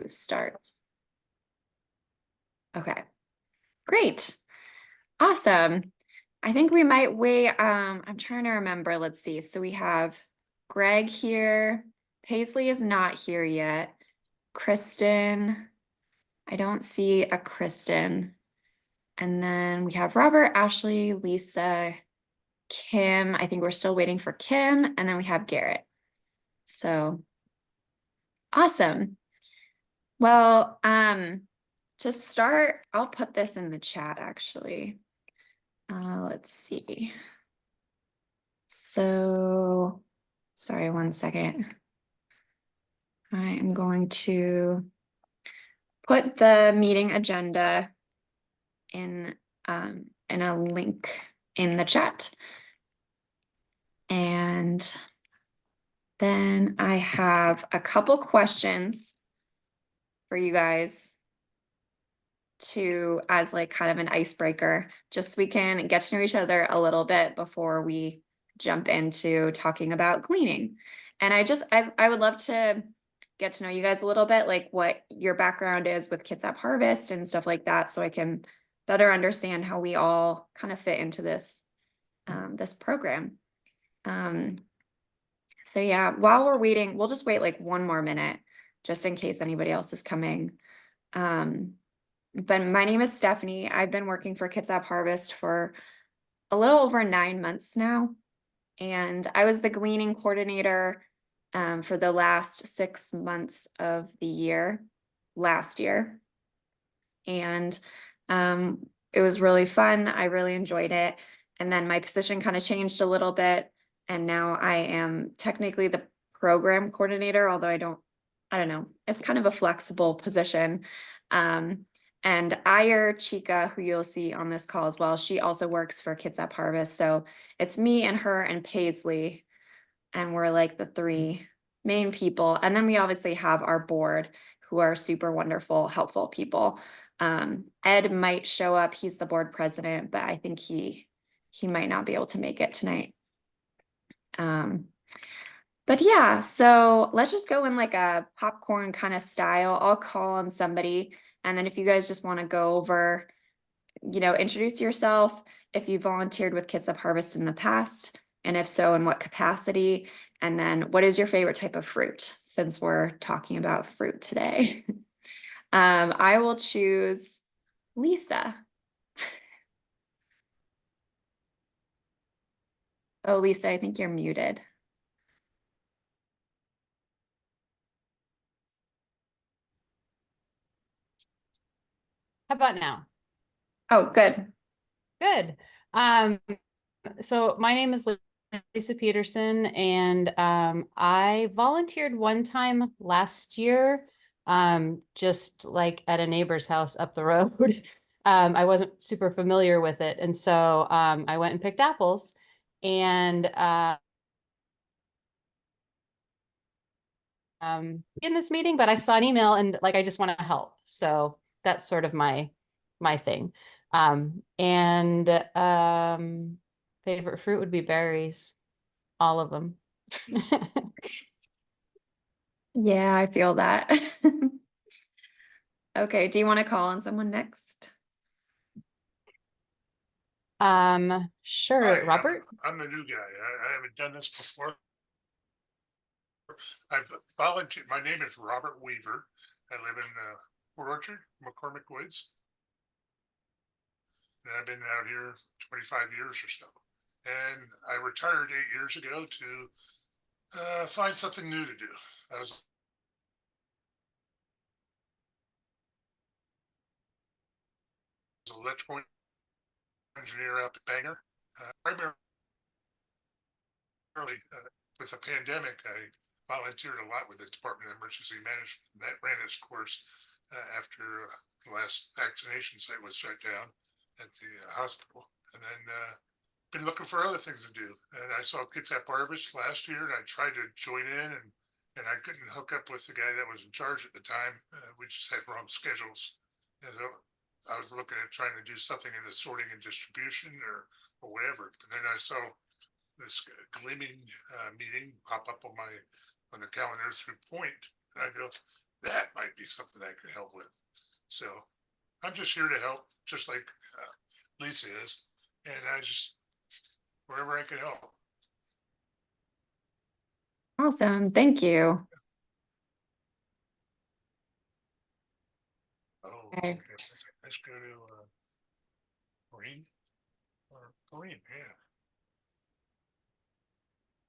start. Okay, great. Awesome. I think we might wait. I'm trying to remember. Let's see. So we have Greg here. Paisley is not here yet. Kristen. I don't see a Kristen. And then we have Robert, Ashley, Lisa, Kim. I think we're still waiting for Kim. And then we have Garrett. So awesome. Well, to start, I'll put this in the chat actually. Let's see. So, sorry, one second. I am going to put the meeting agenda in a link in the chat. And then I have a couple questions for you guys to as like kind of an icebreaker, just so we can get to know each other a little bit before we jump into talking about gleaning. And I would love to get to know you guys a little bit, like what your background is with Kitsap Harvest and stuff like that, so I can better understand how we all kind of fit into this this program. So yeah, while we're waiting, we'll just wait like one more minute just in case anybody else is coming. But my name is Stephanie. I've been working for Kitsap Harvest for a little over 9 months now. And I was the gleaning coordinator for the last 6 months of the year, last year. And it was really fun. I really enjoyed it. And then my position kind of changed a little bit. And now I am technically the program coordinator, although I don't know. It's kind of a flexible position. And Ayer Chica, who you'll see on this call as well, she also works for Kitsap Harvest. So it's me and her and Paisley, and we're like the three main people. And then we obviously have our board, who are super wonderful, helpful people. Ed might show up. He's the board president, but I think he might not be able to make it tonight. But yeah, so let's just go in like a popcorn kind of style. I'll call on somebody. And then if you guys just want to go over, introduce yourself, if you volunteered with Kitsap Harvest in the past, and if so, in what capacity, and then what is your favorite type of fruit, since we're talking about fruit today. I will choose Lisa. Oh, Lisa, I think you're muted. How about now? Oh, good. Good. So my name is Lisa Peterson, and I volunteered one time last year, just like at a neighbor's house up the road. I wasn't super familiar with it, and so I went and picked apples, and in this meeting, but I saw an email and like I just want to help. So that's sort of my thing. And favorite fruit would be berries, all of them. Yeah, I feel that. Okay, do you want to call on someone next? Sure, Hi, Robert. I'm a new guy. I haven't done this before. I've volunteered. My name is Robert Weaver. I live in Port Orchard, McCormick Woods. And I've been out here 25 years or so. And I retired 8 years ago to find something new to do. I was an electrical engineer out at Bangor. Primarily with the pandemic, I volunteered a lot with the Department of Emergency Management. That ran its course after the last vaccination site was shut down at the hospital. And then been looking for other things to do. And I saw Kitsap Harvest last year, and I tried to join in, and I couldn't hook up with the guy that was in charge at the time. We just had wrong schedules. And so I was looking at trying to do something in the sorting and distribution or whatever. But then I saw this Gleaning meeting pop up on the calendar through Point. And I go, that might be something I could help with. So I'm just here to help, just like Lisa is, and I just wherever I can help. Awesome. Thank you. Oh, Okay. okay. Let's go to Maureen or Maureen. Yeah.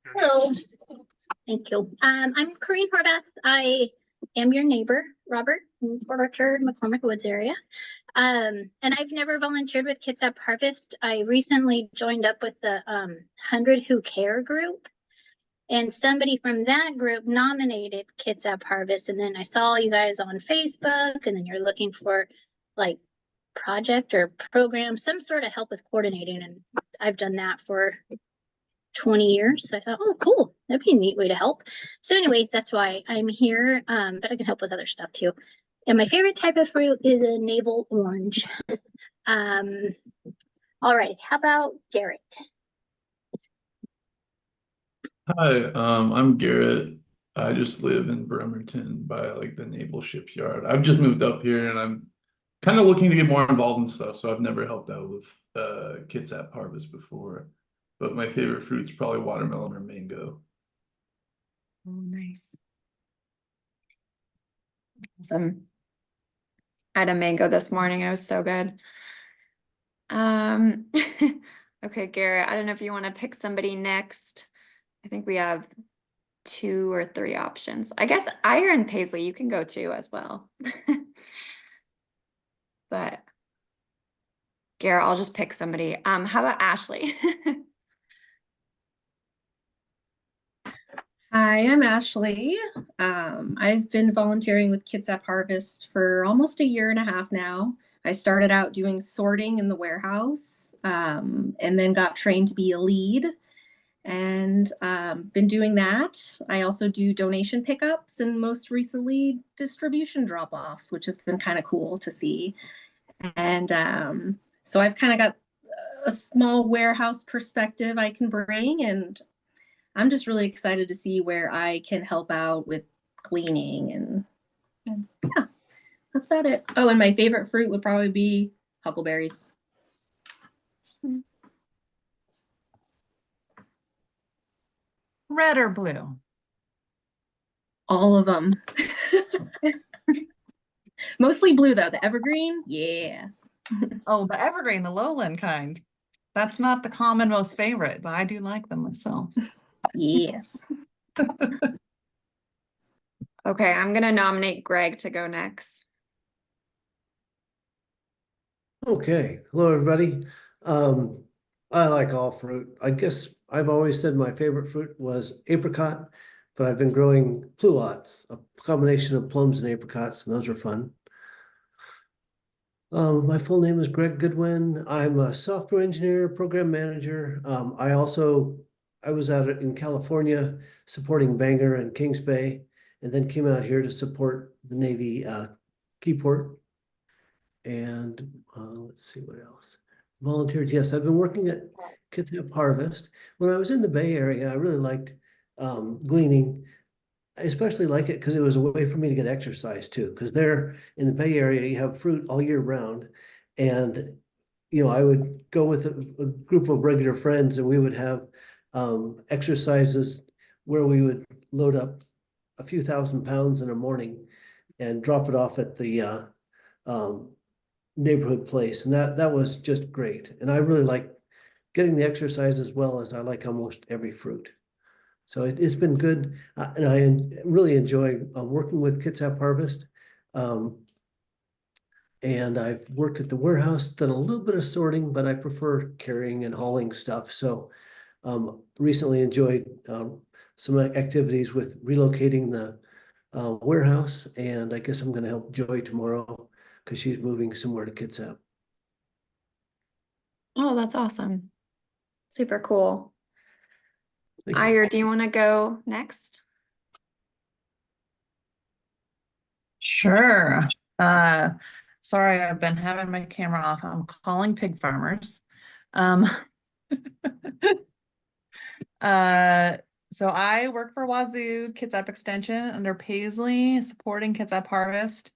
You're Hello, next. thank you. I'm Corinne Horvath. I am your neighbor, Robert, in Port Orchard, McCormick Woods area. And I've never volunteered with Kitsap Harvest. I recently joined up with the 100 Who Care group, and somebody from that group nominated Kitsap Harvest. And then I saw you guys on Facebook, and then you're looking for like project or program, some sort of help with coordinating. And I've done that for 20 years. So I thought, oh, cool. That'd be a neat way to help. So anyways, that's why I'm here. But I can help with other stuff too. And my favorite type of fruit is a navel orange. All right. How about Garrett? Hi, I'm Garrett. I just live in Bremerton by like the Naval Shipyard. I've just moved up here and I'm kind of looking to get more involved in stuff, so I've never helped out with Kitsap Harvest before. But my favorite fruit's probably watermelon or mango. Oh, nice. Awesome. I had a mango this morning. It was so good. Okay, Garrett, I don't know if you want to pick somebody next. I think we have 2 or 3 options. I guess Iron Paisley, you can go too as well. But Garrett, I'll just pick somebody. How about Ashley? Hi, I'm Ashley. I've been volunteering with Kitsap Harvest for almost a year and a half now. I started out doing sorting in the warehouse, and then got trained to be a lead, and been doing that. I also do donation pickups and most recently distribution drop-offs, which has been kind of cool to see. And so I've kind of got a small warehouse perspective I can bring, and I'm just really excited to see where I can help out with cleaning, and yeah, that's about it. Oh, and my favorite fruit would probably be huckleberries. Red or blue? All of them. Mostly blue though, the evergreen. Yeah. Oh, the evergreen, the lowland kind. That's not the common most favorite, but I do like them myself. Yeah. Okay, I'm gonna nominate Greg to go next. Okay, hello everybody. I like all fruit. I guess I've always said my favorite fruit was apricot, but I've been growing pluots, a combination of plums and apricots, and those are fun. My full name is Greg Goodwin. I'm a software engineer, program manager. I was out in California supporting Bangor and Kings Bay, and then came out here to support the Navy Keyport. And let's see what else. Volunteered. Yes, I've been working at Kitsap Harvest. When I was in the Bay Area, I really liked Gleaning. I especially like it because it was a way for me to get exercise too. Because there in the Bay Area, you have fruit all year round. And, I would go with a group of regular friends and we would have exercises where we would load up a few thousand pounds in a morning and drop it off at the neighborhood place, and that was just great. And I really like getting the exercise as well as I like almost every fruit. So it's been good, and I really enjoy working with Kitsap Harvest. And I've worked at the warehouse, done a little bit of sorting, but I prefer carrying and hauling stuff. So recently enjoyed some activities with relocating the warehouse, and I guess I'm going to help Joy tomorrow because she's moving somewhere to Kitsap. Oh, that's awesome. Super cool. Thank you. Ire, do you want to go next? Sure. Sorry, I've been having my camera off. I'm calling pig farmers. So I work for Wazoo Kitsap Extension under Paisley, supporting Kitsap Harvest.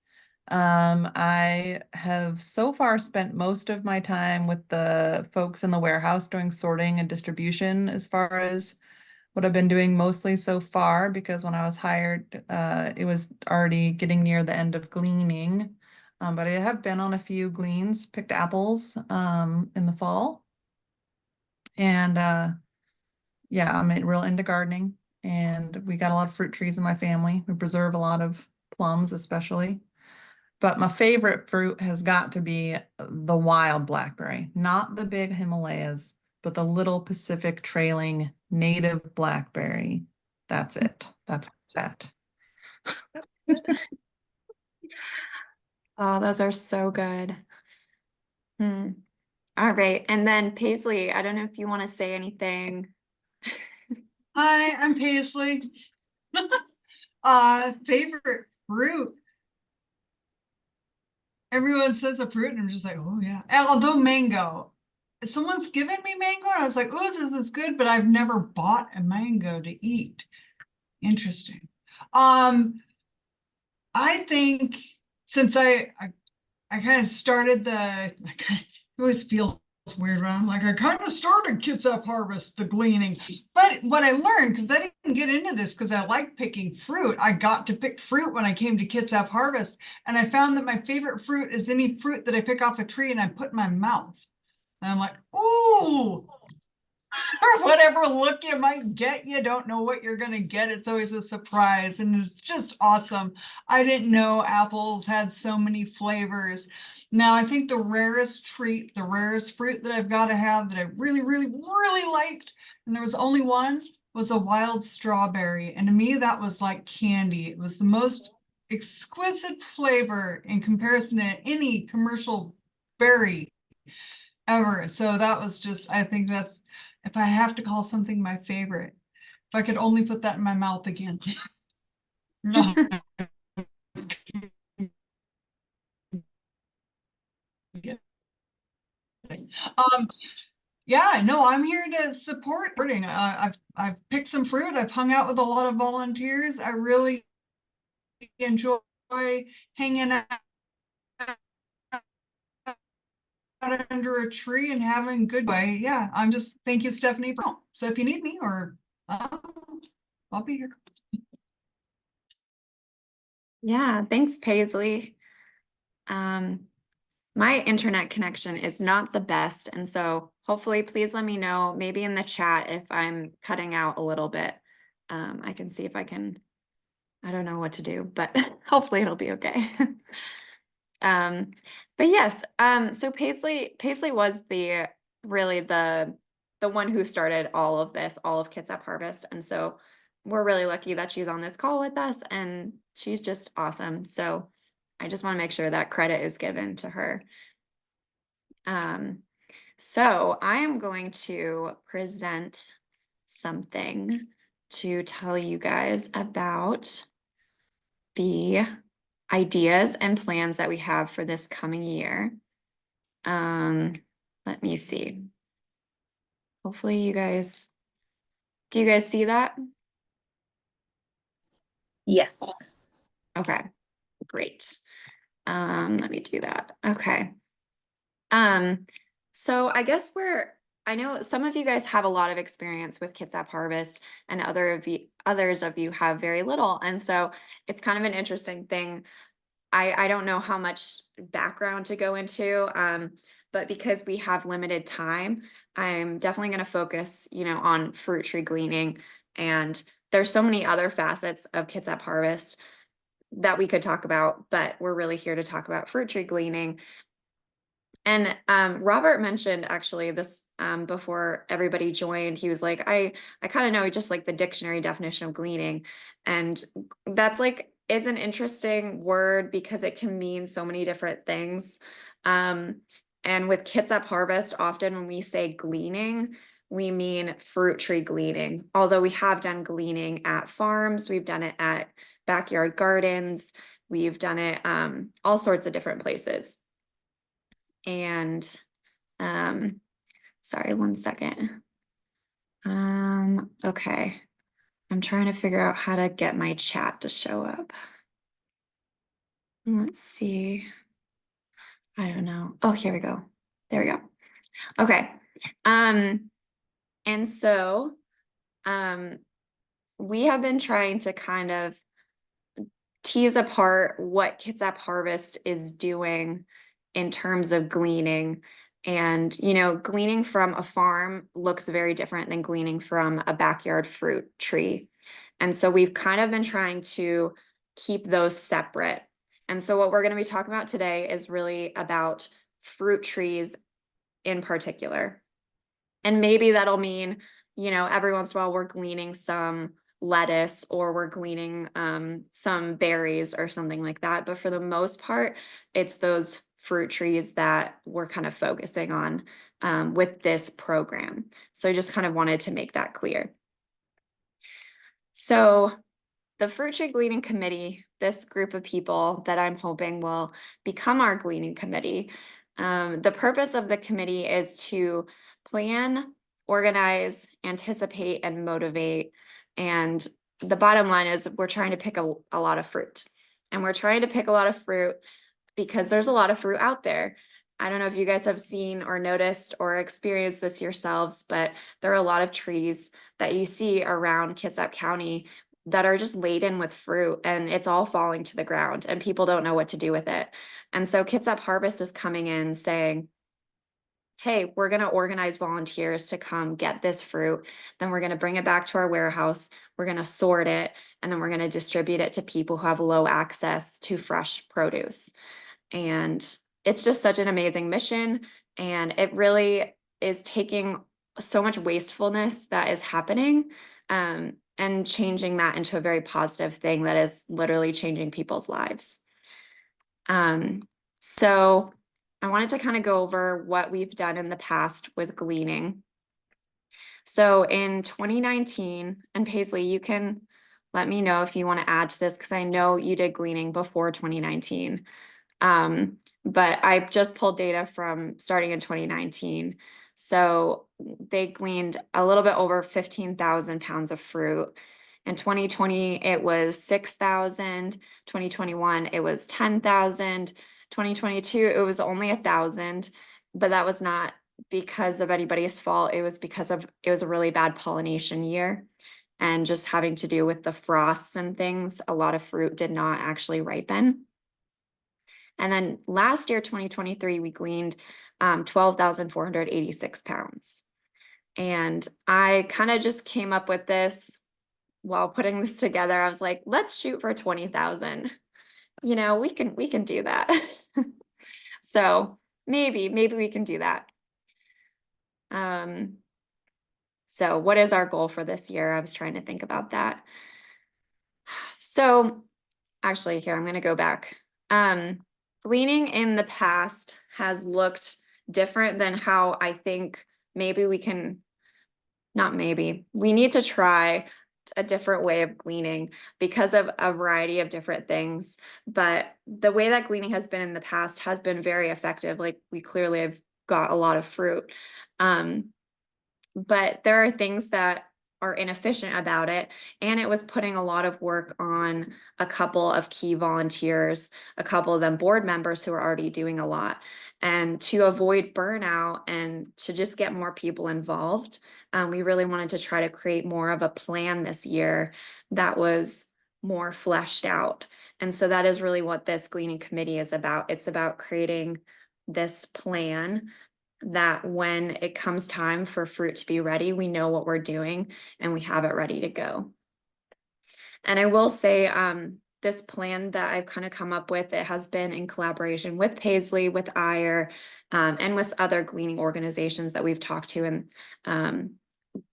I have so far spent most of my time with the folks in the warehouse doing sorting and distribution as far as what I've been doing mostly so far, because when I was hired, it was already getting near the end of gleaning. But I have been on a few gleans, picked apples in the fall. And yeah, I'm real into gardening, and we got a lot of fruit trees in my family. We preserve a lot of plums, especially. But my favorite fruit has got to be the wild blackberry, not the big Himalayas, but the little Pacific trailing native blackberry. That's it. That's what's at. Oh, those are so good. All right. And then Paisley, I don't know if you want to say anything. Hi, I'm Paisley. Favorite fruit. Everyone says a fruit, and I'm just like, oh yeah. Although mango. Someone's given me mango, and I was like, oh, this is good, but I've never bought a mango to eat. Interesting. I think since I kind of started it always feels weird when I'm like, I kind of started Kitsap Harvest, the gleaning. But what I learned, because I didn't get into this because I like picking fruit, I got to pick fruit when I came to Kitsap Harvest. And I found that my favorite fruit is any fruit that I pick off a tree and I put in my mouth. And I'm like, ooh, or whatever look you might get, you don't know what you're going to get. It's always a surprise, and it's just awesome. I didn't know apples had so many flavors. Now, I think the rarest treat, the rarest fruit that I've got to have that I really, really, really liked, and there was only one, was a wild strawberry. And to me, that was like candy. It was the most exquisite flavor in comparison to any commercial berry ever. So that was just, I think that's, if I have to call something my favorite, if I could only put that in my mouth again. No. Yeah, no, I'm here to support. I've picked some fruit. I've hung out with a lot of volunteers. I really enjoy hanging out under a tree and having a good way. Yeah, I'm just, thank you, Stephanie. So if you need me, or I'll be here. Yeah, thanks, Paisley. My internet connection is not the best, and so hopefully please let me know, maybe in the chat, if I'm cutting out a little bit. I can see if I can, I don't know what to do, but hopefully it'll be okay. But yes, so Paisley was really the one who started all of this, all of Kitsap Harvest. And so we're really lucky that she's on this call with us, and she's just awesome. So I just want to make sure that credit is given to her. So I am going to present something to tell you guys about the ideas and plans that we have for this coming year. Let me see. Hopefully you guys, do you guys see that? Yes. Okay, great. Let me do that. Okay. So I guess I know some of you guys have a lot of experience with Kitsap Harvest, and others of you have very little. And so it's kind of an interesting thing. I don't know how much background to go into, but because we have limited time, I'm definitely going to focus, on fruit tree gleaning. And there's so many other facets of Kitsap Harvest that we could talk about, but we're really here to talk about fruit tree gleaning. And Robert mentioned actually this before everybody joined. He was like, I kind of know just like the dictionary definition of gleaning. And that's like, it's an interesting word because it can mean so many different things. And with Kitsap Harvest, often when we say gleaning, we mean fruit tree gleaning. Although we have done gleaning at farms, we've done it at backyard gardens, we've done it all sorts of different places. And sorry, one second. Okay. I'm trying to figure out how to get my chat to show up. Let's see. I don't know. Oh, here we go. There we go. Okay. And so, we have been trying to kind of tease apart what Kitsap Harvest is doing in terms of gleaning. And, gleaning from a farm looks very different than gleaning from a backyard fruit tree. And so we've kind of been trying to keep those separate. And so what we're going to be talking about today is really about fruit trees in particular. And maybe that'll mean, every once in a while we're gleaning some lettuce or we're gleaning some berries or something like that. But for the most part, it's those fruit trees that we're kind of focusing on with this program. So I just kind of wanted to make that clear. So the Fruit Tree Gleaning Committee, this group of people that I'm hoping will become our gleaning committee, the purpose of the committee is to plan, organize, anticipate, and motivate. And the bottom line is we're trying to pick a lot of fruit. And we're trying to pick a lot of fruit because there's a lot of fruit out there. I don't know if you guys have seen or noticed or experienced this yourselves, but there are a lot of trees that you see around Kitsap County that are just laden with fruit, and it's all falling to the ground and people don't know what to do with it. And so Kitsap Harvest is coming in saying, hey, we're going to organize volunteers to come get this fruit. Then we're going to bring it back to our warehouse. We're going to sort it, and then we're going to distribute it to people who have low access to fresh produce. And it's just such an amazing mission. And it really is taking so much wastefulness that is happening and changing that into a very positive thing that is literally changing people's lives. So I wanted to kind of go over what we've done in the past with gleaning. So in 2019, and Paisley, you can let me know if you want to add to this because I know you did gleaning before 2019. But I just pulled data from starting in 2019. So they gleaned a little bit over 15,000 pounds of fruit. In 2020, it was 6,000. 2021, it was 10,000. 2022, it was only 1,000, but that was not because of anybody's fault. It was because it was a really bad pollination year. And just having to do with the frosts and things, a lot of fruit did not actually ripen. And then last year, 2023, we gleaned 12,486 pounds. And I kind of just came up with this while putting this together. I was like, let's shoot for 20,000. We can do that. So maybe we can do that. So what is our goal for this year? I was trying to think about that. So actually here, I'm going to go back. Gleaning in the past has looked different than how I think maybe we need to try a different way of gleaning because of a variety of different things. But the way that gleaning has been in the past has been very effective. Like we clearly have got a lot of fruit. But there are things that are inefficient about it. And it was putting a lot of work on a couple of key volunteers, a couple of them board members who are already doing a lot. And to avoid burnout and to just get more people involved, we really wanted to try to create more of a plan this year that was more fleshed out. And so that is really what this gleaning committee is about. It's about creating this plan that when it comes time for fruit to be ready, we know what we're doing and we have it ready to go. And I will say, this plan that I've kind of come up with, it has been in collaboration with Paisley, with IRE, and with other gleaning organizations that we've talked to, and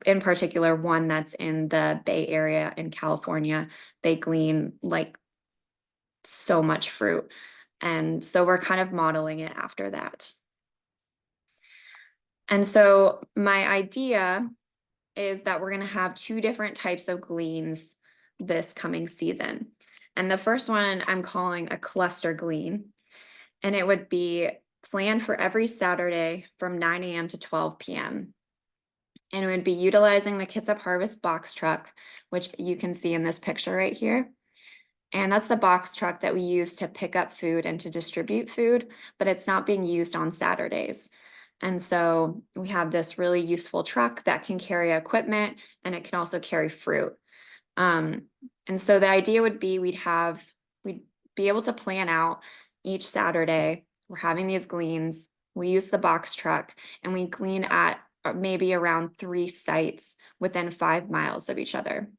in particular, one that's in the Bay Area in California. They glean like so much fruit. And so we're kind of modeling it after that. And so my idea is that we're going to have two different types of gleans this coming season. And the first one I'm calling a cluster glean. And it would be planned for every Saturday from 9 a.m. to 12 p.m. And it would be utilizing the Kitsap Harvest box truck, which you can see in this picture right here. And that's the box truck that we use to pick up food and to distribute food, but it's not being used on Saturdays. And so we have this really useful truck that can carry equipment, and it can also carry fruit. And so the idea would be we'd be able to plan out each Saturday. We're having these gleans. We use the box truck and we glean at maybe around 3 sites within 5 miles of each other.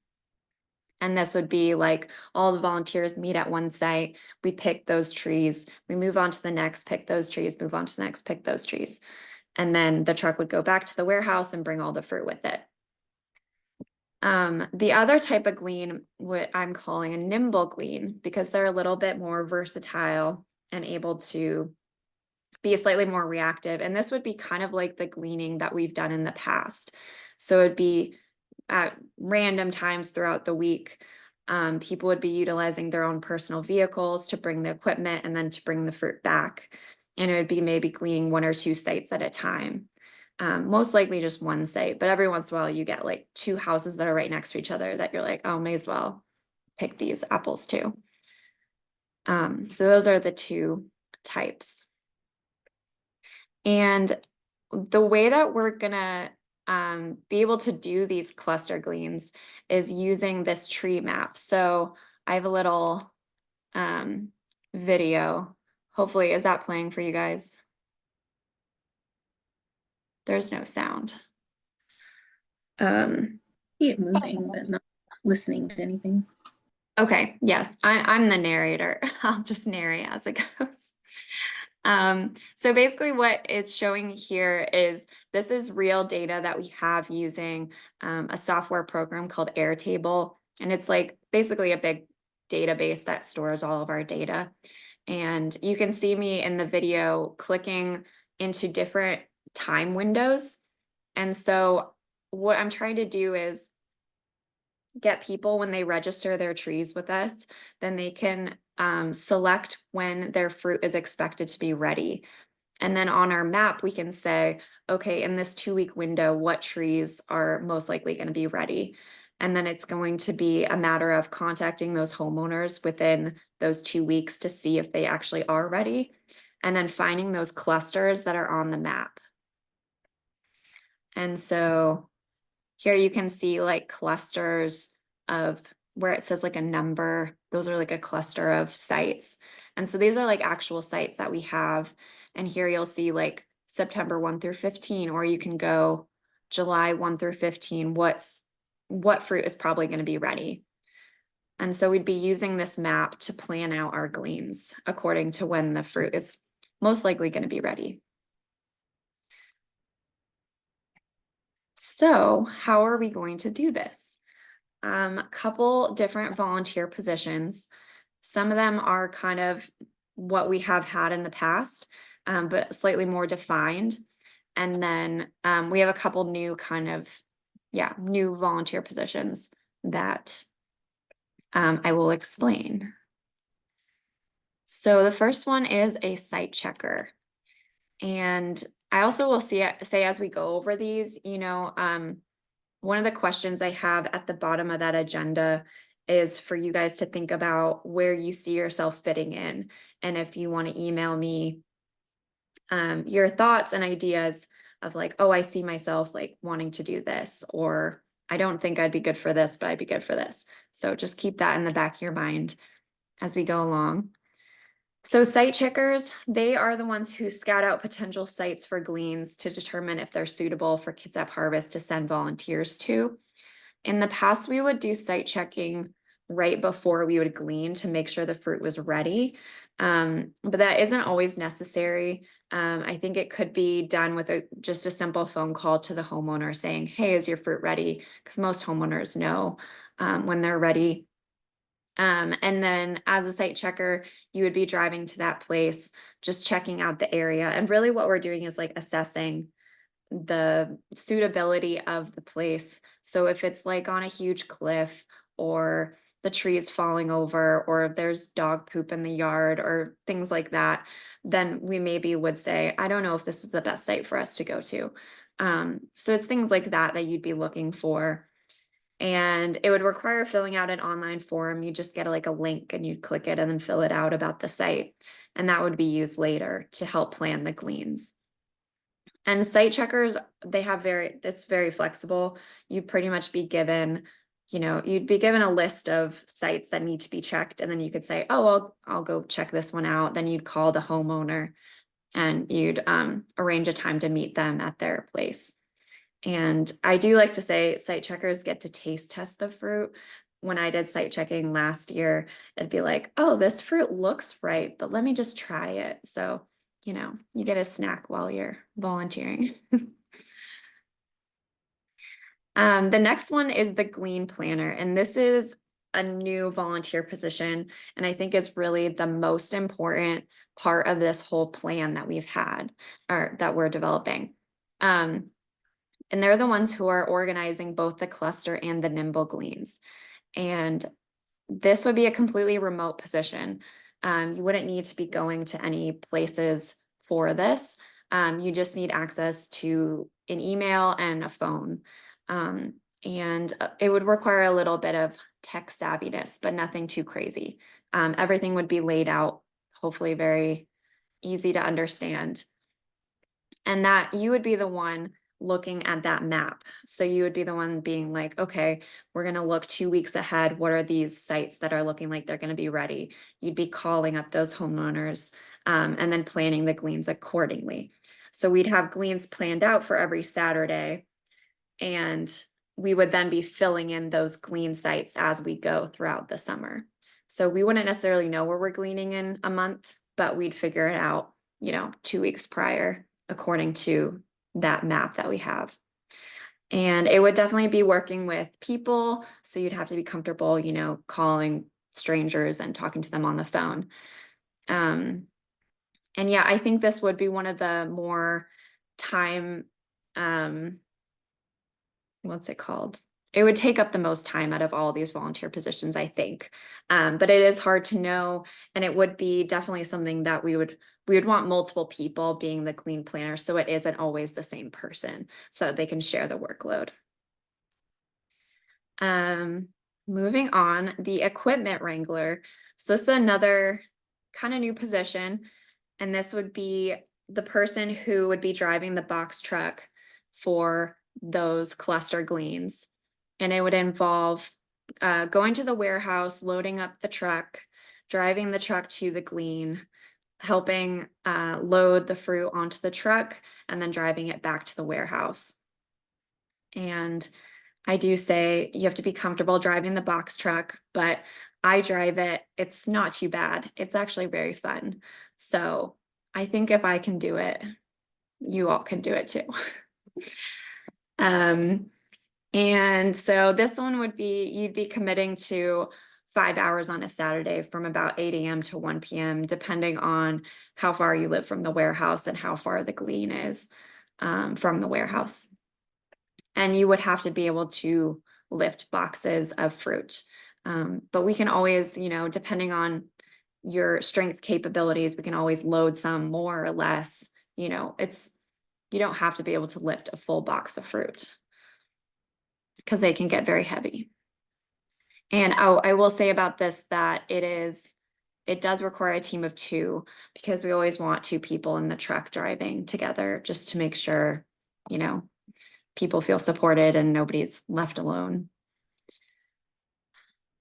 And this would be like all the volunteers meet at one site, we pick those trees, we move on to the next, pick those trees, move on to the next, pick those trees. And then the truck would go back to the warehouse and bring all the fruit with it. The other type of glean, what I'm calling a nimble glean, because they're a little bit more versatile and able to be slightly more reactive. And this would be kind of like the gleaning that we've done in the past. So it'd be at random times throughout the week, people would be utilizing their own personal vehicles to bring the equipment and then to bring the fruit back. And it would be maybe gleaning 1 or 2 sites at a time. Most likely just one site, but every once in a while you get like 2 houses that are right next to each other that you're like, oh, may as well pick these apples too. So those are the 2 types. And the way that we're gonna be able to do these cluster gleans is using this tree map. So I have a little video. Hopefully, is that playing for you guys? There's no sound. See it moving, but not listening to anything. Okay, yes, I'm the narrator. I'll just narrate as it goes. So basically what it's showing here is this is real data that we have using a software program called Airtable. And it's like basically a big database that stores all of our data. And you can see me in the video clicking into different time windows. And so what I'm trying to do is get people, when they register their trees with us, then they can select when their fruit is expected to be ready. And then on our map, we can say, okay, in this 2-week window, what trees are most likely going to be ready? And then it's going to be a matter of contacting those homeowners within those 2 weeks to see if they actually are ready, and then finding those clusters that are on the map. And so here you can see like clusters of where it says like a number. Those are like a cluster of sites. And so these are like actual sites that we have. And here you'll see like September 1 through 15, or you can go July 1 through 15, what fruit is probably going to be ready. And so we'd be using this map to plan out our gleans according to when the fruit is most likely going to be ready. So how are we going to do this? A couple different volunteer positions. Some of them are kind of what we have had in the past, but slightly more defined. And then we have a couple new new volunteer positions that I will explain. So the first one is a site checker. And I also will say as we go over these, one of the questions I have at the bottom of that agenda is for you guys to think about where you see yourself fitting in. And if you want to email me your thoughts and ideas of like, oh, I see myself like wanting to do this, or I don't think I'd be good for this, but I'd be good for this. So just keep that in the back of your mind as we go along. So site checkers, they are the ones who scout out potential sites for gleans to determine if they're suitable for Kitsap Harvest to send volunteers to. In the past, we would do site checking right before we would glean to make sure the fruit was ready. But that isn't always necessary. I think it could be done with just a simple phone call to the homeowner saying, hey, is your fruit ready? Because most homeowners know when they're ready. And then as a site checker, you would be driving to that place, just checking out the area. And really what we're doing is like assessing the suitability of the place. So if it's like on a huge cliff, or the trees falling over, or if there's dog poop in the yard or things like that, then we maybe would say, I don't know if this is the best site for us to go to. So it's things like that that you'd be looking for. And it would require filling out an online form. You just get like a link and you'd click it and then fill it out about the site. And that would be used later to help plan the gleans. And site checkers, it's very flexible. You'd pretty much be given, you'd be given a list of sites that need to be checked. And then you could say, oh, I'll go check this one out. Then you'd call the homeowner and you'd arrange a time to meet them at their place. And I do like to say site checkers get to taste test the fruit. When I did site checking last year, it'd be like, oh, this fruit looks right, but let me just try it. So, you get a snack while you're volunteering. The next one is the Glean Planner, and this is a new volunteer position, and I think is really the most important part of this whole plan that we've had, or that we're developing. And they're the ones who are organizing both the cluster and the nimble gleans. And this would be a completely remote position. You wouldn't need to be going to any places for this. You just need access to an email and a phone. And it would require a little bit of tech savviness, but nothing too crazy. Everything would be laid out, hopefully very easy to understand. And that you would be the one looking at that map. So you would be the one being like, okay, we're going to look 2 weeks ahead. What are these sites that are looking like they're going to be ready? You'd be calling up those homeowners and then planning the gleans accordingly. So we'd have gleans planned out for every Saturday, and we would then be filling in those glean sites as we go throughout the summer. So we wouldn't necessarily know where we're gleaning in a month, but we'd figure it out, 2 weeks prior according to that map that we have. And it would definitely be working with people. So you'd have to be comfortable, calling strangers and talking to them on the phone. And yeah, I think this would be one of the more time, what's it called? It would take up the most time out of all these volunteer positions, I think. But it is hard to know, and it would be definitely something that we would want multiple people being the Glean planner, so it isn't always the same person, so they can share the workload. Moving on, the equipment wrangler. So this is another kind of new position, and this would be the person who would be driving the box truck for those cluster gleans. And it would involve going to the warehouse, loading up the truck, driving the truck to the glean, helping load the fruit onto the truck, and then driving it back to the warehouse. And I do say you have to be comfortable driving the box truck, but I drive it. It's not too bad. It's actually very fun. So I think if I can do it, you all can do it too. And so this one would be, you'd be committing to 5 hours on a Saturday from about 8 a.m. to 1 p.m., depending on how far you live from the warehouse and how far the glean is from the warehouse. And you would have to be able to lift boxes of fruit. But we can always, depending on your strength capabilities, we can always load some more or less. You don't have to be able to lift a full box of fruit, because they can get very heavy. And I will say about this that it does require a team of 2, because we always want 2 people in the truck driving together, just to make sure, people feel supported and nobody's left alone.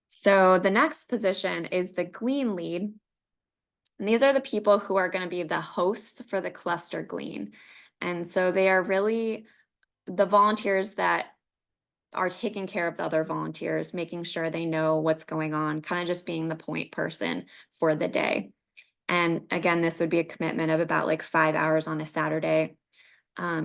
So the next position is the glean lead. And these are the people who are going to be the hosts for the cluster glean. And so they are really the volunteers that are taking care of the other volunteers, making sure they know what's going on, kind of just being the point person for the day. And again, this would be a commitment of about like 5 hours on a Saturday.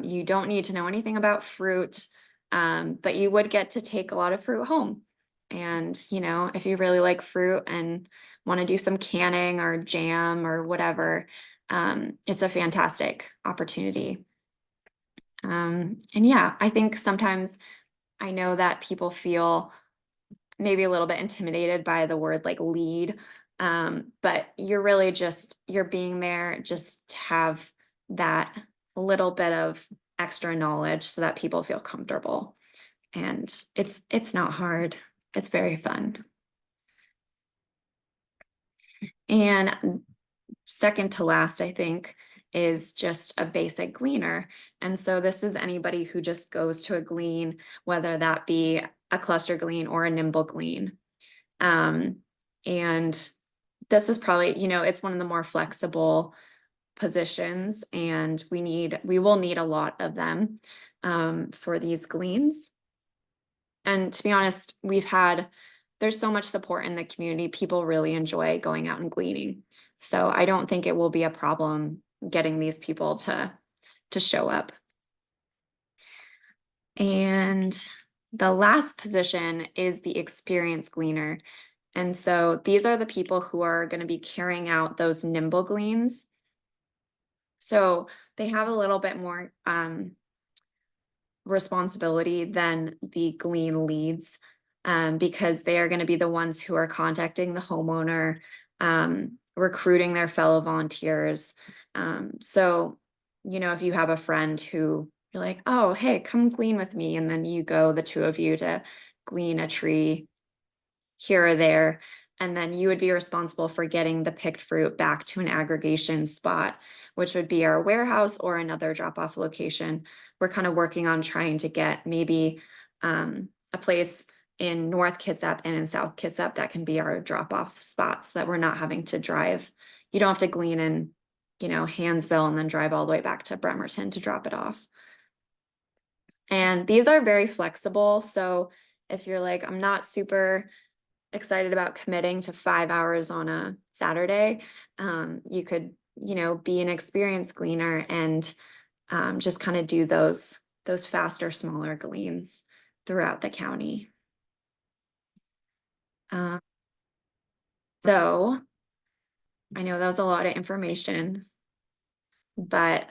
You don't need to know anything about fruit, but you would get to take a lot of fruit home. And, if you really like fruit and want to do some canning or jam or whatever, it's a fantastic opportunity. And yeah, I think sometimes I know that people feel maybe a little bit intimidated by the word like lead. But you're really just, you're being there just to have that little bit of extra knowledge so that people feel comfortable. And it's not hard. It's very fun. And second to last, I think, is just a basic gleaner. And so this is anybody who just goes to a glean, whether that be a cluster glean or a nimble glean. And this is probably, you know, it's one of the more flexible positions, and we will need a lot of them for these gleans. And to be honest, there's so much support in the community. People really enjoy going out and gleaning. So I don't think it will be a problem getting these people to show up. And the last position is the experienced gleaner. And so these are the people who are going to be carrying out those nimble gleans. So they have a little bit more responsibility than the glean leads, because they are going to be the ones who are contacting the homeowner, recruiting their fellow volunteers. So, you know, if you have a friend who you're like, oh, hey, come glean with me, and then you go, the two of you, to glean a tree here or there, and then you would be responsible for getting the picked fruit back to an aggregation spot, which would be our warehouse or another drop-off location. We're kind of working on trying to get maybe a place in North Kitsap and in South Kitsap that can be our drop-off spots, so that we're not having to drive. You don't have to glean in, you know, Hansville and then drive all the way back to Bremerton to drop it off. And these are very flexible. So if you're like, I'm not super excited about committing to 5 hours on a Saturday, you could, you know, be an experienced gleaner and just kind of do those faster, smaller gleans throughout the county. So I know that was a lot of information, but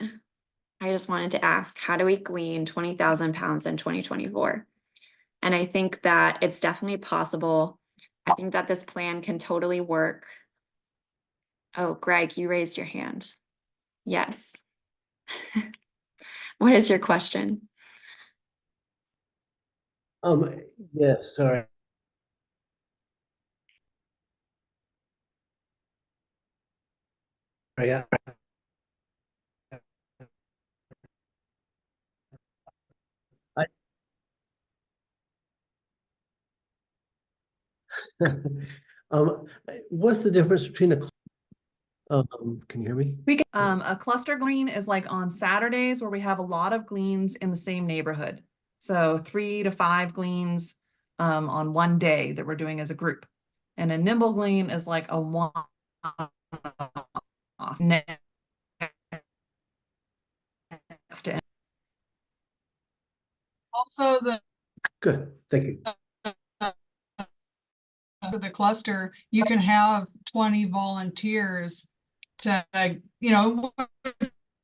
I just wanted to ask, how do we glean 20,000 pounds in 2024? And I think that it's definitely possible. I think that this plan can totally work. Oh, Greg, you raised your hand. Yes. What is your question? Yeah, sorry. Yeah. What's the difference between can you hear me? A cluster glean is like on Saturdays where we have a lot of gleans in the same neighborhood. So 3 to 5 gleans on one day that we're doing as a group. And a nimble glean is like a one-off. Also, Good, thank you. the cluster, you can have 20 volunteers to, you know,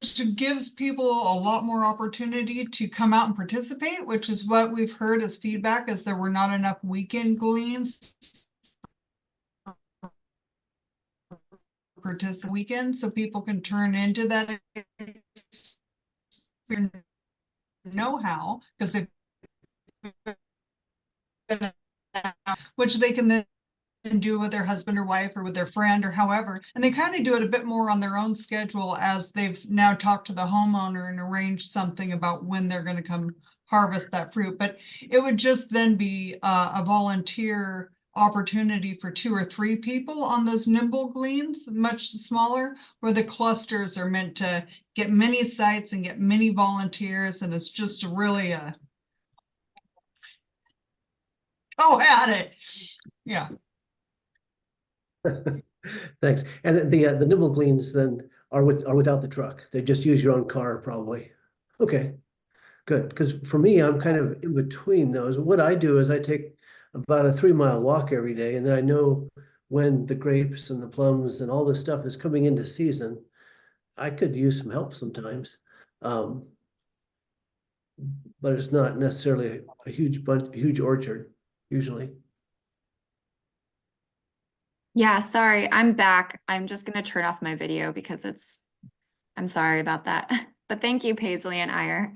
which gives people a lot more opportunity to come out and participate, which is what we've heard as feedback, is there were not enough weekend gleans participate weekend, so people can turn into that know-how, because they've which they can then do with their husband or wife or with their friend or however, and they kind of do it a bit more on their own schedule as they've now talked to the homeowner and arranged something about when they're going to come harvest that fruit. But it would just then be a volunteer opportunity for 2 or 3 people on those nimble gleans, much smaller, where the clusters are meant to get many sites and get many volunteers, and it's just really a at it. Yeah. Thanks. And the nimble gleans then are without the truck. They just use your own car probably. Okay, good. Because for me, I'm kind of in between those. What I do is I take about a 3-mile walk every day, and then I know when the grapes and the plums and all this stuff is coming into season. I could use some help sometimes. But it's not necessarily a huge orchard usually. Yeah, sorry, I'm back. I'm just gonna turn off my video because I'm sorry about that. But thank you, Paisley and Iyer.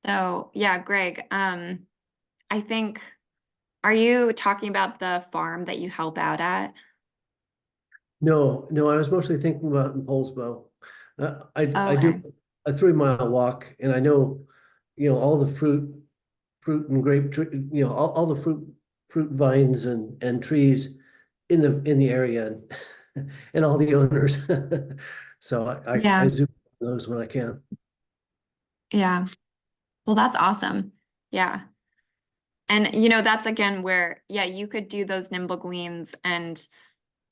So yeah, Greg, I think, are you talking about the farm that you help out at? No, I was mostly thinking about in Polsbo. I Okay. do a 3 mile walk, and I know, all the fruit and grape tree, all the fruit vines and trees in the area and all the owners. So I Yeah, zoom those when I can. yeah. Well, that's awesome. Yeah. And that's again where, yeah, you could do those nimble gleans and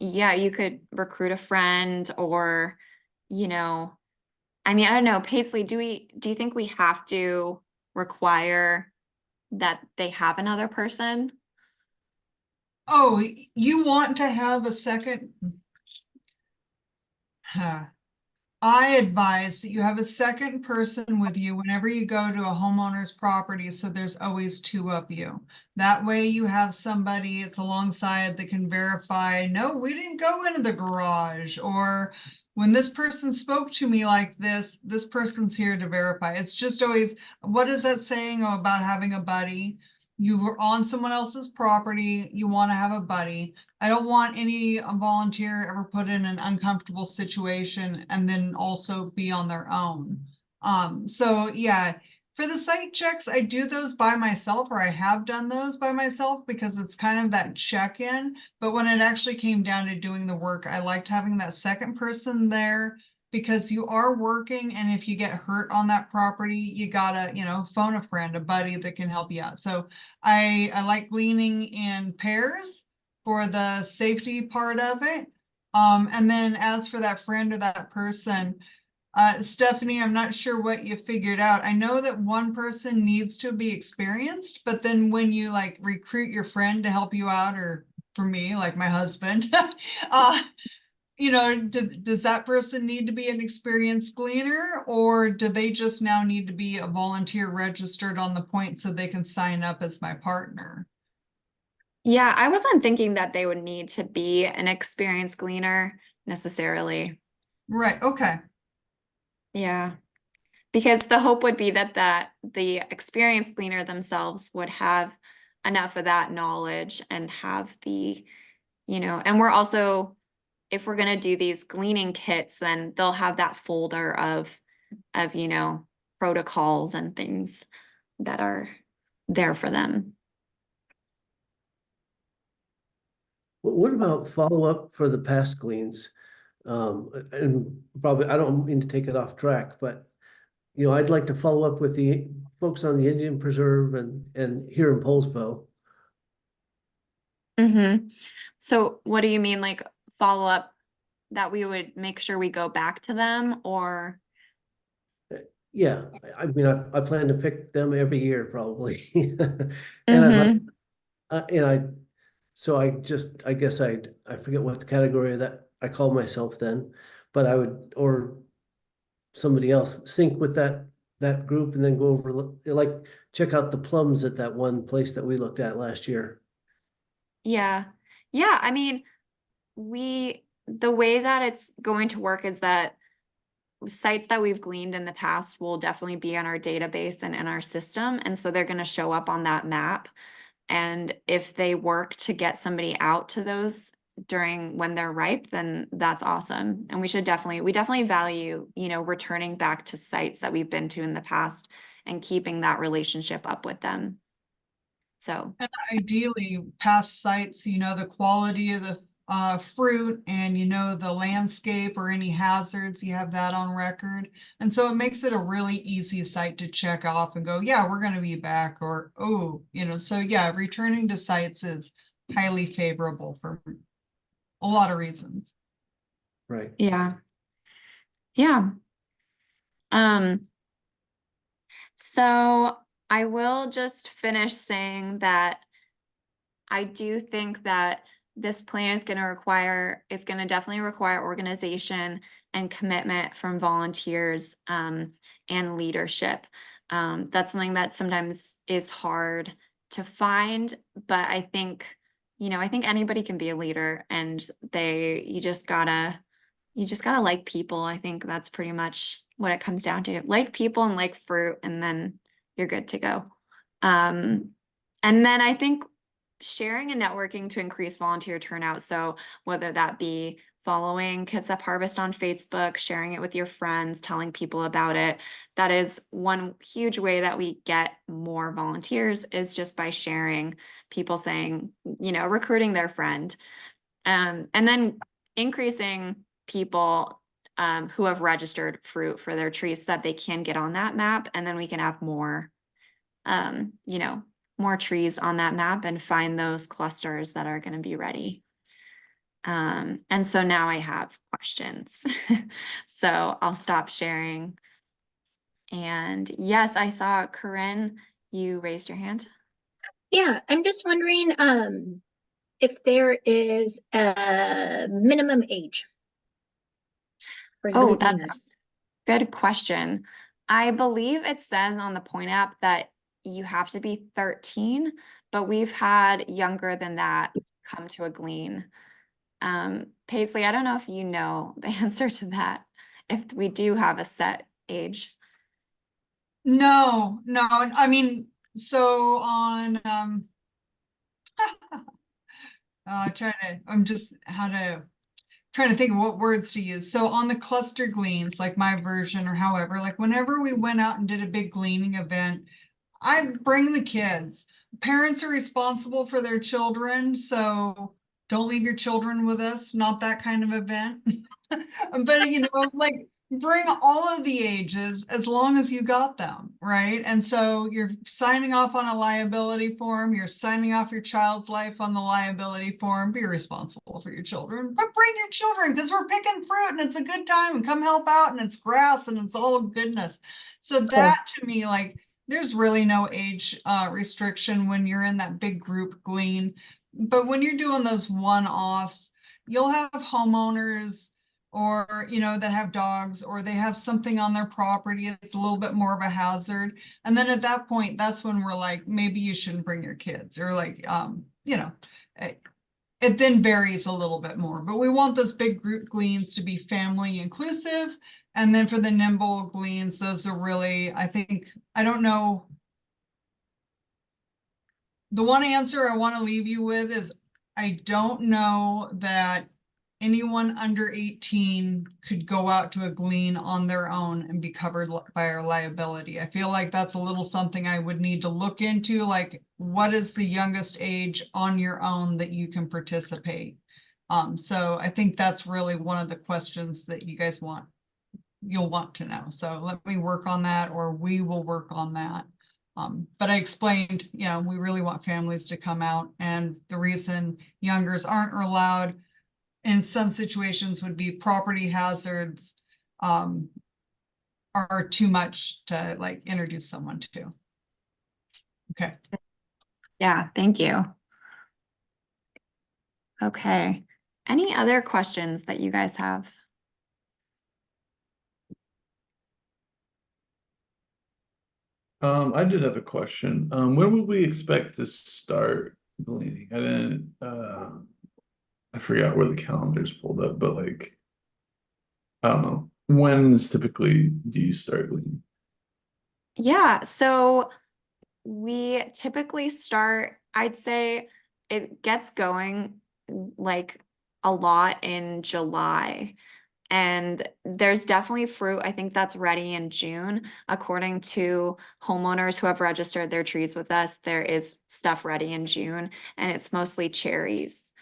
yeah, you could recruit a friend or, I mean, I don't know, Paisley, do you think we have to require that they have another person? Oh, you want to have a second? Huh. I advise that you have a second person with you whenever you go to a homeowner's property, so there's always 2 of you. That way you have somebody that's alongside that can verify, no, we didn't go into the garage, or when this person spoke to me like this person's here to verify. It's just always, what is that saying about having a buddy? You were on someone else's property, you want to have a buddy. I don't want any volunteer ever put in an uncomfortable situation and then also be on their own. So yeah, for the site checks, I do those by myself, or I have done those by myself because it's kind of that check-in. But when it actually came down to doing the work, I liked having that second person there because you are working, and if you get hurt on that property, you gotta, phone a friend, a buddy that can help you out. So I like gleaning in pairs for the safety part of it. And then as for that friend or that person, Stephanie, I'm not sure what you figured out. I know that one person needs to be experienced, but then when you like recruit your friend to help you out, or for me, like my husband, does that person need to be an experienced gleaner, or do they just now need to be a volunteer registered on the point so they can sign up as my partner? Yeah, I wasn't thinking that they would need to be an experienced gleaner necessarily. Right, okay. Yeah. Because the hope would be that the experienced gleaner themselves would have enough of that knowledge and have and we're also, if we're going to do these gleaning kits, then they'll have that folder of protocols and things that are there for them. What about follow-up for the past gleans? And probably, I don't mean to take it off track, but I'd like to follow up with the folks on the Indian Preserve and here in Polsbo. Mm-hmm. So what do you mean, like follow up that we would make sure we go back to them, or? Yeah, I mean, I plan to pick them every year probably. Mm-hmm. So I guess I forget what the category that I call myself then, but I would, or somebody else sync with that group and then go over, like, check out the plums at that one place that we looked at last year. Yeah. Yeah. I mean, the way that it's going to work is that sites that we've gleaned in the past will definitely be on our database and in our system. And so they're going to show up on that map. And if they work to get somebody out to those during when they're ripe, then that's awesome. And we definitely value, returning back to sites that we've been to in the past and keeping that relationship up with them. So, And ideally, past sites, the quality of the fruit, and the landscape or any hazards, you have that on record. And so it makes it a really easy site to check off and go, yeah, we're going to be back, or, oh, so yeah, returning to sites is highly favorable for a lot of reasons. Right. yeah. Yeah. So I will just finish saying that I do think that this plan is going to definitely require organization and commitment from volunteers and leadership. That's something that sometimes is hard to find, but I think, I think anybody can be a leader, and you just gotta like people. I think that's pretty much what it comes down to. Like people and like fruit, and then you're good to go. And then I think sharing and networking to increase volunteer turnout. So whether that be following Kitsap Harvest on Facebook, sharing it with your friends, telling people about it, that is one huge way that we get more volunteers, is just by sharing, people saying, recruiting their friend. And then increasing people who have registered fruit for their trees so that they can get on that map, and then we can have more more trees on that map and find those clusters that are going to be ready. And so now I have questions. So I'll stop sharing. And yes, I saw Corinne, you raised your hand. Yeah, I'm just wondering if there is a minimum age for Oh, the that's gleaners. good question. I believe it says on the Point app that you have to be 13, but we've had younger than that come to a glean. Paisley, I don't know if you know the answer to that, if we do have a set age. No, I mean, so on, I'm just trying to think of what words to use. So on the cluster gleans, like my version or however, like whenever we went out and did a big gleaning event, I bring the kids. Parents are responsible for their children, so don't leave your children with us. Not that kind of event. But like bring all of the ages as long as you got them, right? And so you're signing off on a liability form, you're signing off your child's life on the liability form. Be responsible for your children, but bring your children, because we're picking fruit and it's a good time, and come help out, and it's grass and it's all goodness. So that to me, like, there's really no age restriction when you're in that big group glean. But when you're doing those one-offs, you'll have homeowners or that have dogs, or they have something on their property that's a little bit more of a hazard. And then at that point, that's when we're like, maybe you shouldn't bring your kids, or like it then varies a little bit more. But we want those big group gleans to be family inclusive. And then for the nimble gleans, those are really, I don't know. The one answer I want to leave you with is, I don't know that anyone under 18 could go out to a glean on their own and be covered by our liability. I feel like that's a little something I would need to look into, like, what is the youngest age on your own that you can participate? So I think that's really one of the questions that you guys you'll want to know. So let me work on that, or we will work on that. But I explained, we really want families to come out, and the reason youngers aren't allowed in some situations would be property hazards are too much to like introduce someone to. Okay. Yeah, thank you. Okay. Any other questions that you guys have? I did have a question. When would we expect to start gleaning? I forgot where the calendar's pulled up, but like, I don't know. When's typically do you start gleaning? Yeah, so we typically start, I'd say it gets going like a lot in July. And there's definitely fruit, I think, that's ready in June. According to homeowners who have registered their trees with us, there is stuff ready in June, and it's mostly cherries.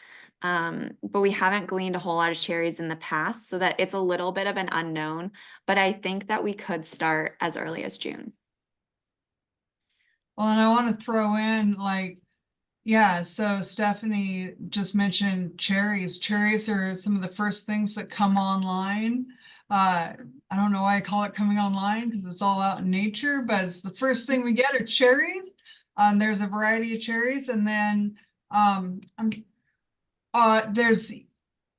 But we haven't gleaned a whole lot of cherries in the past, so that it's a little bit of an unknown, but I think that we could start as early as June. Well, and I want to throw in, like, yeah, so Stephanie just mentioned cherries. Cherries are some of the first things that come online. I don't know why I call it coming online, because it's all out in nature, but it's the first thing we get are cherries. There's a variety of cherries, and then there's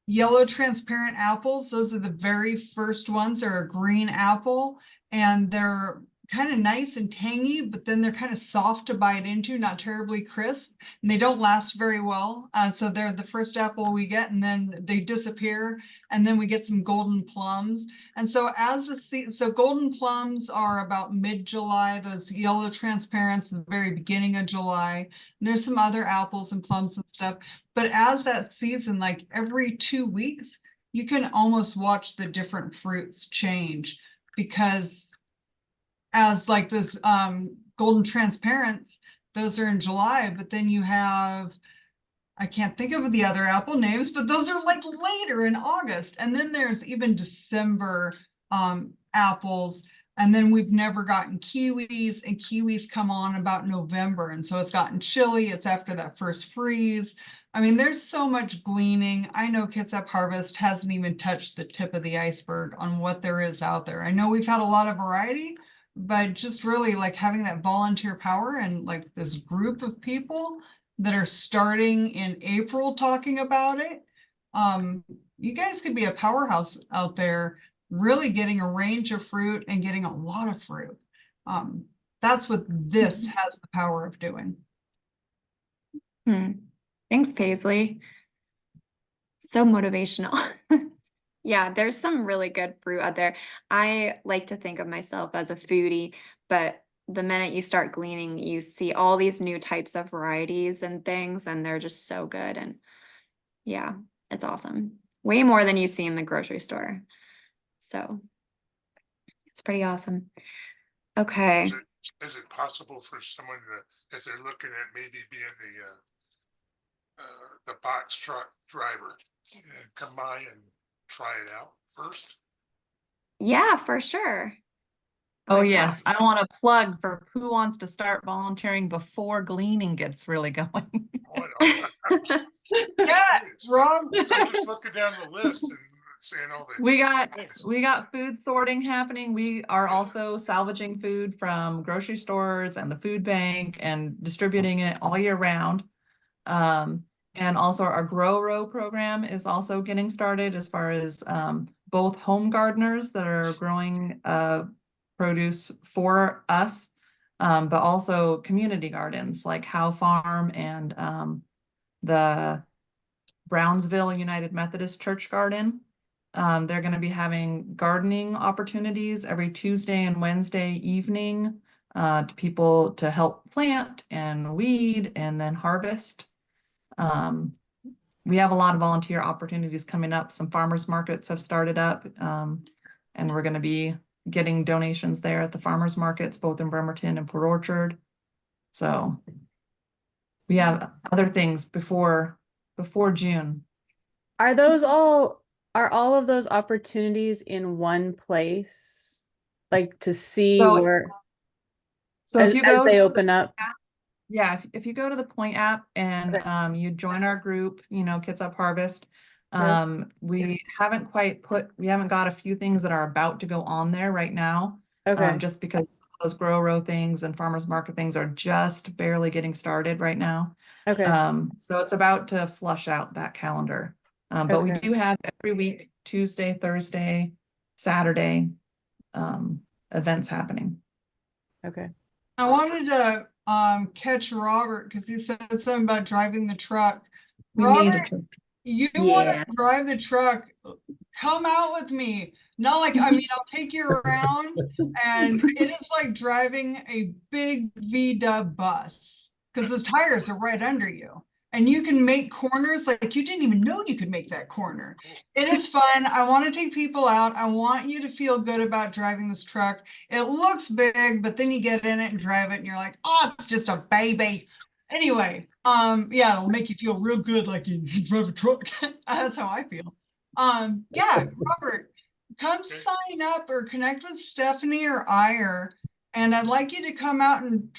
yellow transparent apples. Those are the very first ones. They're a green apple, and they're kind of nice and tangy, but then they're kind of soft to bite into, not terribly crisp, and they don't last very well. So they're the first apple we get, and then they disappear, and then we get some golden plums. And so so golden plums are about mid-July, those yellow transparents at the very beginning of July. And there's some other apples and plums and stuff. But as that season, like every 2 weeks, you can almost watch the different fruits change, because as like this golden transparents, those are in July, but then you have, I can't think of the other apple names, but those are like later in August. And then there's even December apples. And then we've never gotten kiwis, and kiwis come on about November. And so it's gotten chilly. It's after that first freeze. I mean, there's so much gleaning. I know Kitsap Harvest hasn't even touched the tip of the iceberg on what there is out there. I know we've had a lot of variety, but just really like having that volunteer power and like this group of people that are starting in April talking about it. You guys could be a powerhouse out there, really getting a range of fruit and getting a lot of fruit. That's what this has the power of doing. Thanks, Paisley. So motivational. Yeah, there's some really good fruit out there. I like to think of myself as a foodie, but the minute you start gleaning, you see all these new types of varieties and things, and they're just so good. And yeah, it's awesome. Way more than you see in the grocery store. So it's pretty awesome. Okay. Is it possible for someone to, if they're looking at maybe being the box truck driver, and come by and try it out first? Yeah, for sure. Oh, Myself. yes. I want to plug for who wants to start volunteering before gleaning gets really going. Yeah, Rob. I'm just looking down the list and seeing all the We got food sorting happening. We are also salvaging food from grocery stores and the food bank and distributing it all year round. And also our Grow Row program is also getting started, as far as both home gardeners that are growing produce for us, but also community gardens like Howe Farm and the Brownsville United Methodist Church Garden. They're going to be having gardening opportunities every Tuesday and Wednesday evening to people to help plant and weed and then harvest. We have a lot of volunteer opportunities coming up. Some farmers markets have started up, and we're going to be getting donations there at the farmers markets, both in Bremerton and Port Orchard. So we have other things before June. Are all of those opportunities in one place? Like to see where So if you go they open up? Yeah, if you go to the Point app and you join our group, Kitsap Harvest, we haven't got a few things that are about to go on there right now. Okay. Just because those Grow Row things and farmers market things are just barely getting started right now. Okay. So it's about to flush out that calendar. But we do have every week, Tuesday, Thursday, Saturday, events happening. Okay. I wanted to catch Robert because he said something about driving the truck. Robert, you want to drive the truck? Come out with me. Not like, I mean, I'll take you around, and it is like driving a big VW bus because those tires are right under you. And you can make corners like you didn't even know you could make that corner. It is fun. I want to take people out. I want you to feel good about driving this truck. It looks big, but then you get in it and drive it and you're like, oh, it's just a baby. Anyway, yeah, it'll make you feel real good like you drive a truck. That's how I feel. Yeah, Robert, come sign up or connect with Stephanie or Ire. And I'd like you to come out and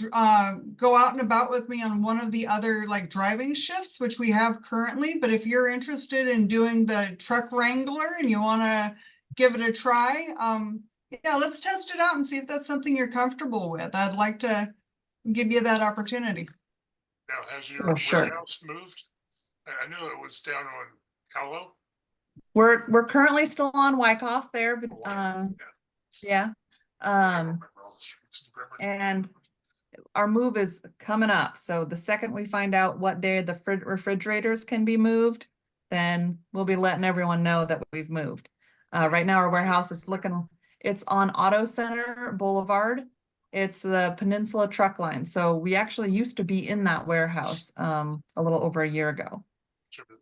go out and about with me on one of the other like driving shifts, which we have currently. But if you're interested in doing the truck wrangler and you want to give it a try, yeah, let's test it out and see if that's something you're comfortable with. I'd like to give you that opportunity. Now, has your warehouse moved? I knew it was down on Callow. We're currently still on Wyckoff there, but yeah. And our move is coming up. So the second we find out what day the refrigerators can be moved, then we'll be letting everyone know that we've moved. Right now our warehouse is it's on Auto Center Boulevard. It's the Peninsula Truck Line. So we actually used to be in that warehouse a little over a year ago.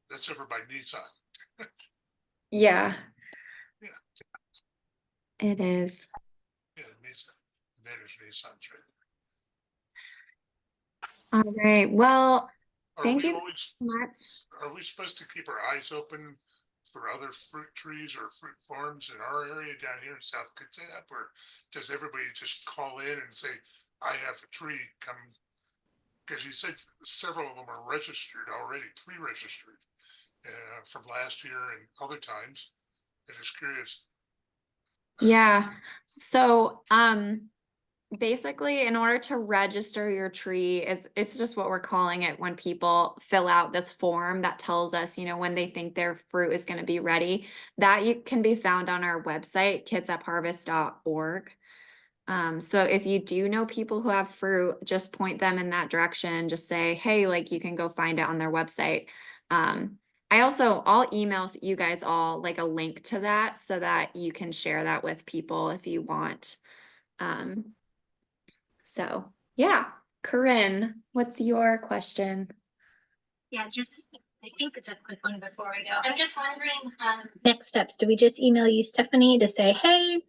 That's over by Nissan. Yeah, Yeah, it is. yeah, Nissan. There's Nissan. All right. Well, Are thank we you always- so much. Are we supposed to keep our eyes open for other fruit trees or fruit farms in our area down here in South Kitsap? Or does everybody just call in and say, I have a tree, come? Because you said several of them are registered already, pre-registered from last year and other times. I'm just curious. Yeah. So, basically in order to register your tree it's just what we're calling it when people fill out this form that tells us, when they think their fruit is going to be ready. That you can be found on our website, kitsapharvest.org. So if you do know people who have fruit, just point them in that direction. Just say, hey, like you can go find it on their website. I'll email you guys all like a link to that so that you can share that with people if you want. So yeah, Corinne, what's your question? Yeah, I think it's a quick one before we go. I'm just wondering, next steps, do we just email you, Stephanie, to say, hey,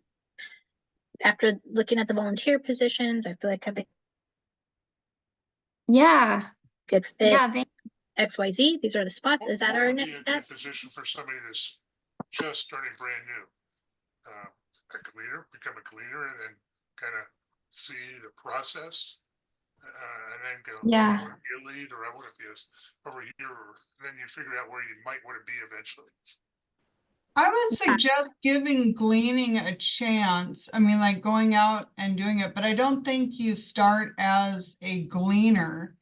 after looking at the volunteer positions, I feel like I've been Yeah, good fit, yeah, XYZ, these are the spots. Is that What our would be next a good step? position for somebody that's just starting brand new? A gleaner, become a gleaner and then kind of see the process and then go, Yeah. I want to be a lead or I want to be over here. And then you figure out where you might want to be eventually. I would suggest giving gleaning a chance. I mean, like going out and doing it, but I don't think you start as a gleaner.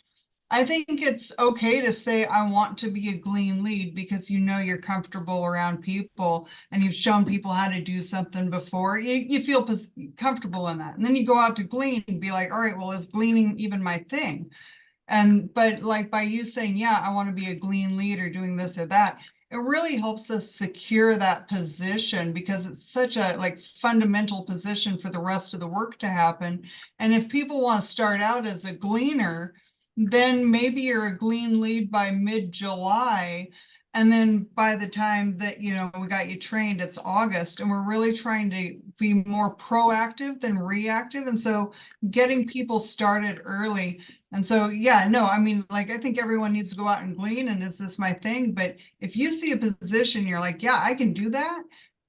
I think it's okay to say, I want to be a glean lead because you're comfortable around people and you've shown people how to do something before. You feel comfortable in that. And then you go out to glean and be like, all right, well, is gleaning even my thing? But like by you saying, yeah, I want to be a glean lead or doing this or that, it really helps us secure that position because it's such a fundamental position for the rest of the work to happen. And if people want to start out as a gleaner, then maybe you're a glean lead by mid-July. And then by the time that, we got you trained, it's August, and we're really trying to be more proactive than reactive. And so getting people started early. And so, yeah, no, I mean, I think everyone needs to go out and glean, and is this my thing? But if you see a position, you're like, yeah, I can do that.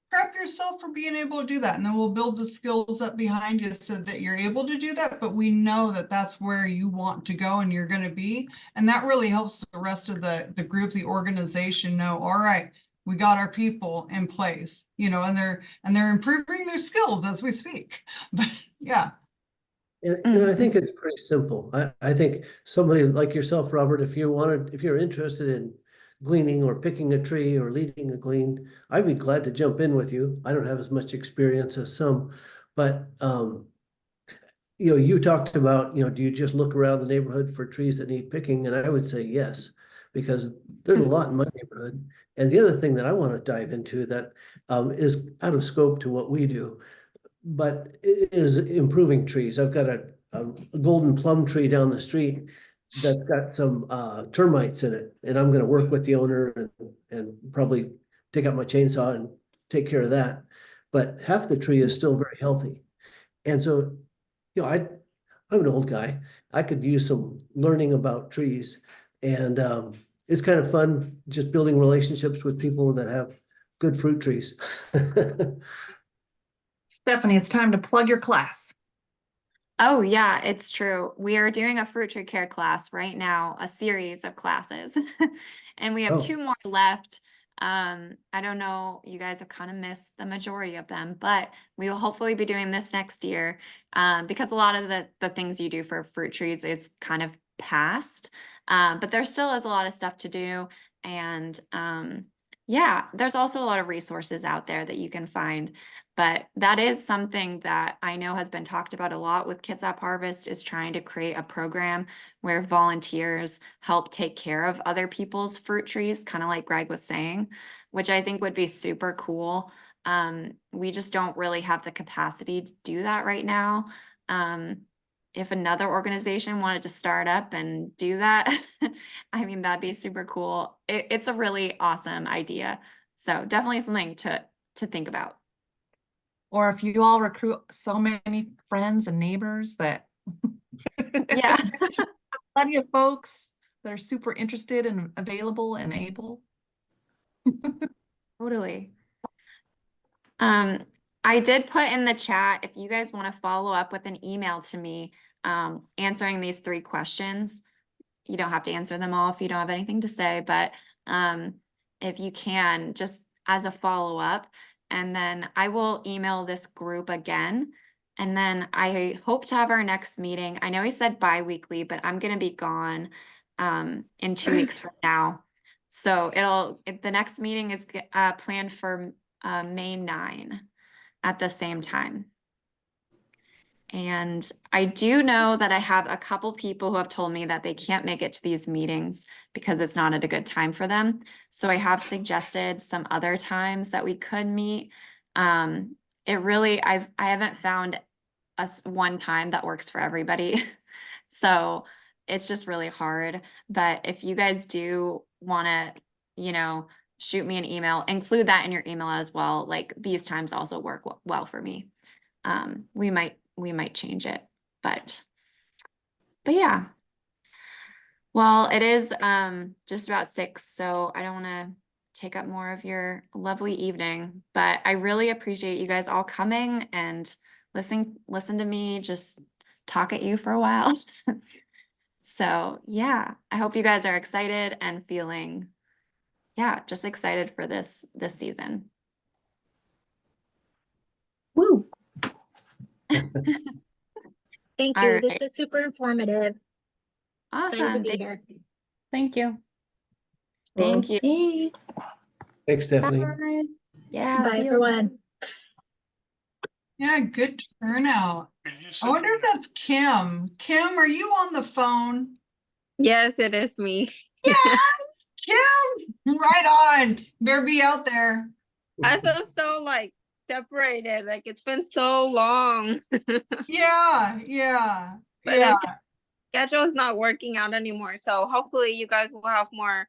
Prep yourself for being able to do that. And then we'll build the skills up behind you so that you're able to do that. But we know that that's where you want to go and you're going to be. And that really helps the rest of the group, the organization know, all right, we got our people in place, and they're improving their skills as we speak. But yeah. And I think it's pretty simple. I think somebody like yourself, Robert, if you're interested in gleaning or picking a tree or leading a glean, I'd be glad to jump in with you. I don't have as much experience as some, but you talked about, do you just look around the neighborhood for trees that need picking? And I would say yes, because there's a lot in my neighborhood. And the other thing that I want to dive into that is out of scope to what we do, but it is improving trees. I've got a golden plum tree down the street that's got some termites in it, and I'm going to work with the owner and probably take out my chainsaw and take care of that. But half the tree is still very healthy, and so I'm an old guy. I could use some learning about trees, and it's kind of fun just building relationships with people that have good fruit trees. Stephanie, it's time to plug your class. Oh yeah, it's true. We are doing a fruit tree care class right now, a series of classes. And we have 2 more left. I don't know, you guys have kind of missed the majority of them, but we will hopefully be doing this next year because a lot of the things you do for fruit trees is kind of past, but there still is a lot of stuff to do. And yeah, there's also a lot of resources out there that you can find, but that is something that I know has been talked about a lot with Kitsap Harvest, is trying to create a program where volunteers help take care of other people's fruit trees, kind of like Greg was saying, which I think would be super cool. We just don't really have the capacity to do that right now. If another organization wanted to start up and do that, I mean, that'd be super cool. It's a really awesome idea. So definitely something to think about. Or if you all recruit so many friends and neighbors that Yeah. plenty of folks that are super interested and available and able. Totally. I did put in the chat, if you guys want to follow up with an email to me, answering these 3 questions. You don't have to answer them all if you don't have anything to say, but if you can, just as a follow-up, and then I will email this group again. And then I hope to have our next meeting. I know he said bi-weekly, but I'm going to be gone in 2 weeks from now. So the next meeting is planned for May 9 at the same time. And I do know that I have a couple people who have told me that they can't make it to these meetings because it's not at a good time for them. So I have suggested some other times that we could meet. I haven't found one time that works for everybody. So it's just really hard. But if you guys do want to, shoot me an email, include that in your email as well. Like, these times also work well for me. We might change it, but yeah. Well, it is just about 6, so I don't want to take up more of your lovely evening, but I really appreciate you guys all coming and listen to me just talk at you for a while. So yeah, I hope you guys are excited and feeling, just excited for this season. Woo. Thank All you. This right. was super informative. Excited to Awesome. be here. Thank you. Thank you. Thanks. Thanks, Stephanie. Bye. Yeah, Bye, see you. everyone. Yeah, good turnout. You I said wonder you- if that's Kim. Kim, are you on the phone? Yes, it is me. Yes, Kim, right on. Better be out there. I feel so like separated, like it's been so long. Yeah, But yeah. schedule is not working out anymore. So hopefully you guys will have more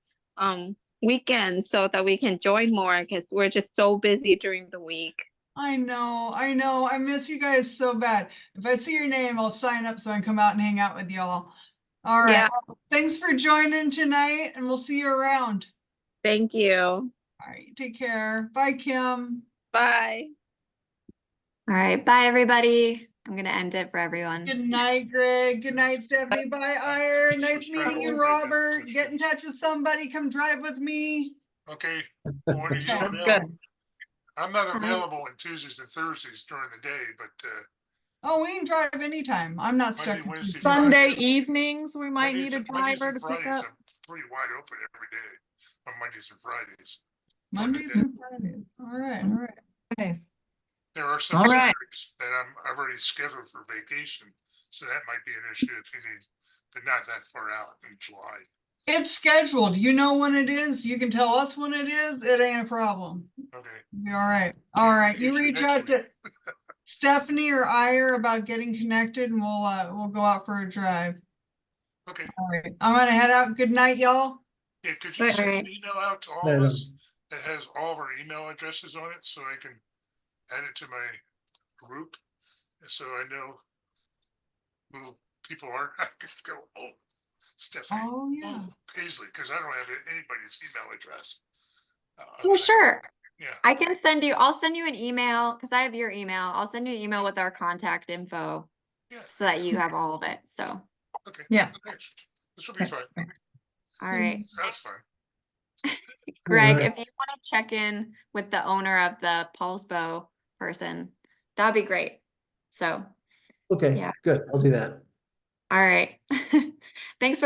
weekends so that we can join more because we're just so busy during the week. I know. I miss you guys so bad. If I see your name, I'll sign up so I can come out and hang out with y'all. All right. Yeah. Well, thanks for joining tonight, and we'll see you around. Thank you. All right. Take care. Bye, Kim. Bye. All right. Bye, everybody. I'm going to end it for everyone. Good night, Greg. Good night, Stephanie. Bye, Ire. Nice meeting you, Robert. Get in touch with somebody. Come drive with me. Okay. Well, when are you That's available? good. I'm not available on Tuesdays and Thursdays during the day, but Oh, we can drive anytime. I'm not Monday, stuck. Wednesday, Sunday Friday. evenings, we might need a Mondays driver and to pick Fridays, up. I'm pretty wide open every day on Mondays and Fridays. Mondays and Fridays. All right. All right. Nice. There are some All right. Saturdays that I've already scheduled for vacation, so that might be an issue if you need, but not that far out in July. It's scheduled. You know when it is. You can tell us when it is. It ain't a problem. Okay. Be all right. All right. You Future reach next out to Stephanie or Ire about getting connected, and we'll go out for a drive. Okay. All right. I'm gonna head out. Good night, y'all. Yeah, could you Right, send right. an email out to all Right of on. us that has all of our email addresses on it so I can add it to my group? So I know who people are. I can go, oh, Stephanie. Oh yeah. Paisley, because I don't have anybody's email address. Oh, sure. Yeah. I'll send you an email because I have your email. I'll send you an email with our contact info Yeah. so that you have all of it. So, Okay. Yeah. Okay. This will be fine. all right. Sounds fine. Greg, right. if you want to check in with the owner of the Paul's Bow person, that'd be great. So, Okay, Yeah. good. I'll do that. all right. Thanks for